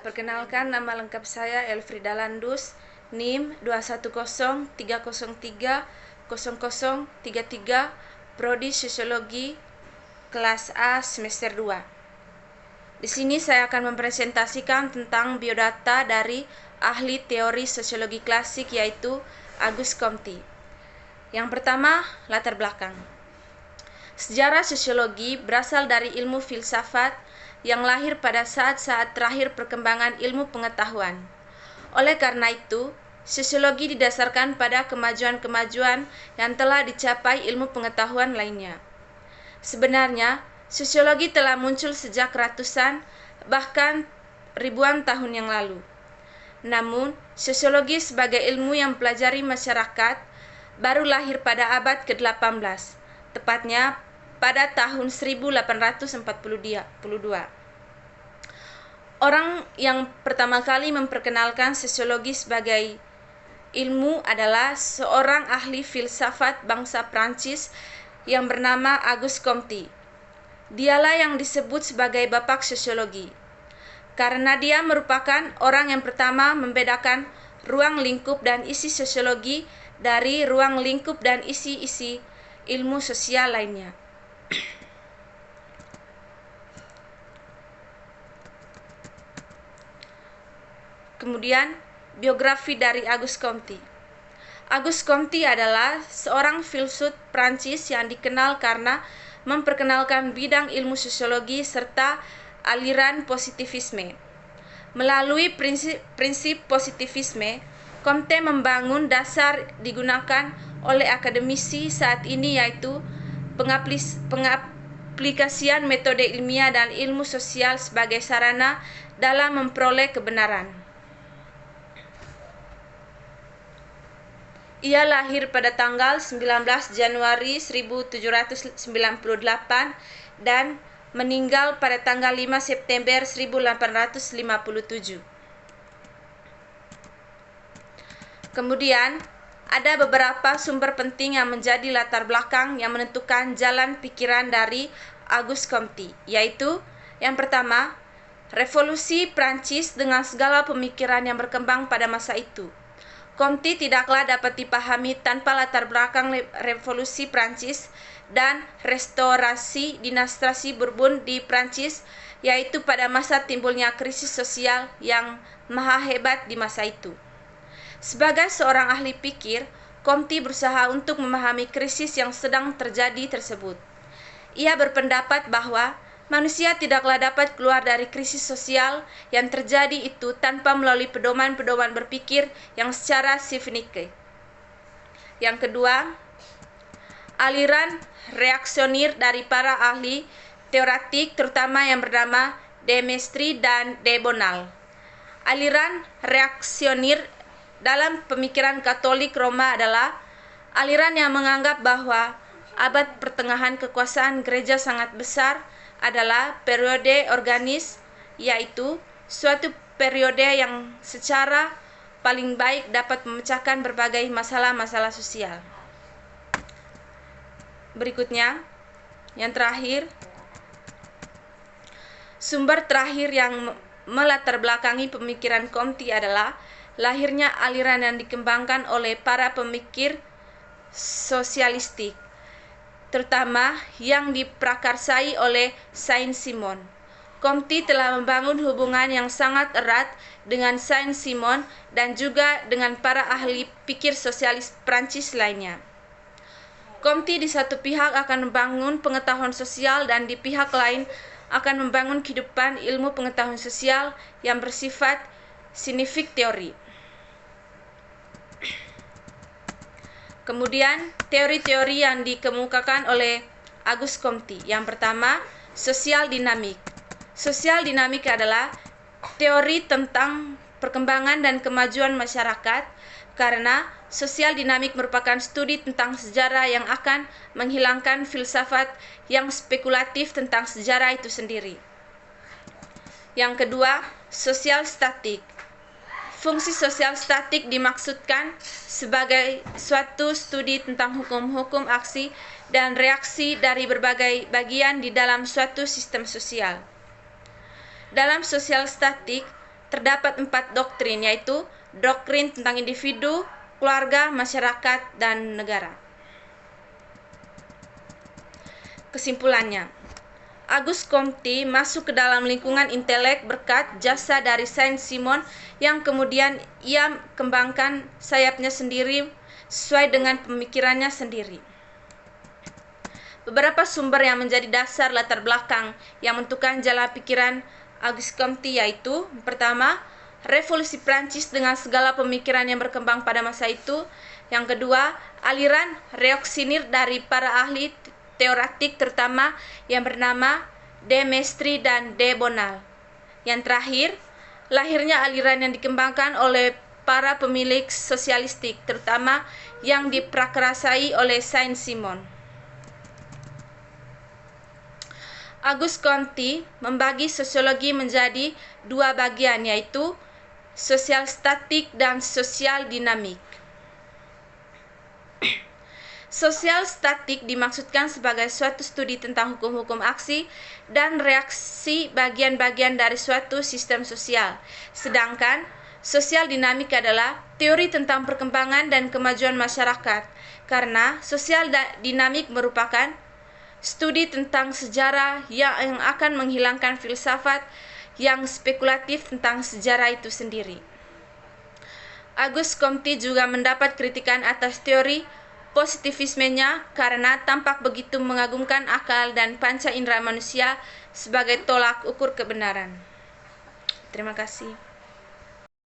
Perkenalkan, nama lengkap saya Elfrida Landus, NIM 21030030033, Prodi Sosiologi, kelas A semester 2. Di sini saya akan mempresentasikan tentang biodata dari ahli teori sosiologi klasik yaitu Auguste Comte. Yang pertama, latar belakang. Sejarah sosiologi berasal dari ilmu filsafat yang lahir pada saat-saat terakhir perkembangan ilmu pengetahuan. Oleh karena itu, sosiologi didasarkan pada kemajuan-kemajuan yang telah dicapai ilmu pengetahuan lainnya. Sebenarnya, sosiologi telah muncul sejak ratusan, bahkan ribuan tahun yang lalu. Namun, sosiologi sebagai ilmu yang mempelajari masyarakat baru lahir pada abad ke-18, tepatnya pada tahun 1842. Orang yang pertama kali memperkenalkan sosiologi sebagai ilmu adalah seorang ahli filsafat bangsa Prancis yang bernama Auguste Comte. Dialah yang disebut sebagai bapak sosiologi, karena dia merupakan orang yang pertama membedakan ruang lingkup dan isi sosiologi dari ruang lingkup dan isi-isi ilmu sosial lainnya. Kemudian, biografi dari Auguste Comte. Auguste Comte adalah seorang filsuf Prancis yang dikenal karena memperkenalkan bidang ilmu sosiologi serta aliran positivisme. Melalui prinsip positivisme, Comte membangun dasar digunakan oleh akademisi saat ini yaitu pengaplikasian metode ilmiah dan ilmu sosial sebagai sarana dalam memperoleh kebenaran. Ia lahir pada tanggal 19 Januari 1798 dan meninggal pada tanggal 5 September 1857. Kemudian, ada beberapa sumber penting yang menjadi latar belakang yang menentukan jalan pikiran dari Auguste Comte, yaitu yang pertama, revolusi Prancis dengan segala pemikiran yang berkembang pada masa itu. Comte tidaklah dapat dipahami tanpa latar belakang revolusi Prancis dan restorasi dinasti Bourbon di Prancis, yaitu pada masa timbulnya krisis sosial yang maha hebat di masa itu. Sebagai seorang ahli pikir, Comte berusaha untuk memahami krisis yang sedang terjadi tersebut. Ia berpendapat bahwa manusia tidaklah dapat keluar dari krisis sosial yang terjadi itu tanpa melalui pedoman-pedoman berpikir yang secara sifonik. Yang kedua, aliran reaksioner dari para ahli teoretik terutama yang bernama de Maistre dan de Bonal. Aliran reaksioner dalam pemikiran Katolik Roma adalah aliran yang menganggap bahwa abad pertengahan kekuasaan gereja sangat besar adalah periode organis, yaitu suatu periode yang secara paling baik dapat memecahkan berbagai masalah-masalah sosial. Berikutnya, yang terakhir, sumber terakhir yang melatar belakangi pemikiran Comte adalah lahirnya aliran yang dikembangkan oleh para pemikir sosialistik, terutama yang diprakarsai oleh Saint-Simon. Comte telah membangun hubungan yang sangat erat dengan Saint-Simon dan juga dengan para ahli pikir sosialis Prancis lainnya. Comte di satu pihak akan membangun pengetahuan sosial dan di pihak lain akan membangun kehidupan ilmu pengetahuan sosial yang bersifat scientific teori. Kemudian, teori-teori yang dikemukakan oleh Auguste Comte. Yang pertama, sosial dinamik. Sosial dinamik adalah teori tentang perkembangan dan kemajuan masyarakat, karena sosial dinamik merupakan studi tentang sejarah yang akan menghilangkan filsafat yang spekulatif tentang sejarah itu sendiri. Yang kedua, sosial statik. Fungsi sosial statik dimaksudkan sebagai suatu studi tentang hukum-hukum aksi dan reaksi dari berbagai bagian di dalam suatu sistem sosial. Dalam sosial statik, terdapat 4 doktrin, yaitu doktrin tentang individu, keluarga, masyarakat, dan negara. Kesimpulannya, Auguste Comte masuk ke dalam lingkungan intelek berkat jasa dari Saint-Simon yang kemudian ia kembangkan sayapnya sendiri sesuai dengan pemikirannya sendiri. Beberapa sumber yang menjadi dasar latar belakang yang menentukan jalan pikiran Auguste Comte yaitu: pertama, Revolusi Prancis dengan segala pemikiran yang berkembang pada masa itu. Yang kedua, aliran reaksioner dari para ahli teoretik terutama yang bernama De Maistre dan De Bonald. Yang terakhir, lahirnya aliran yang dikembangkan oleh para pemilik sosialistik terutama yang diprakarasai oleh Saint-Simon. Auguste Comte membagi sosiologi menjadi 2 bagian, yaitu sosial statik dan sosial dinamik. Sosial statik dimaksudkan sebagai suatu studi tentang hukum-hukum aksi dan reaksi bagian-bagian dari suatu sistem sosial. Sedangkan sosial dinamik adalah teori tentang perkembangan dan kemajuan masyarakat, karena sosial dinamik merupakan studi tentang sejarah yang akan menghilangkan filsafat yang spekulatif tentang sejarah itu sendiri. Auguste Comte juga mendapat kritikan atas teori positivismenya karena tampak begitu mengagumkan akal dan panca indera manusia sebagai tolak ukur kebenaran. Terima kasih.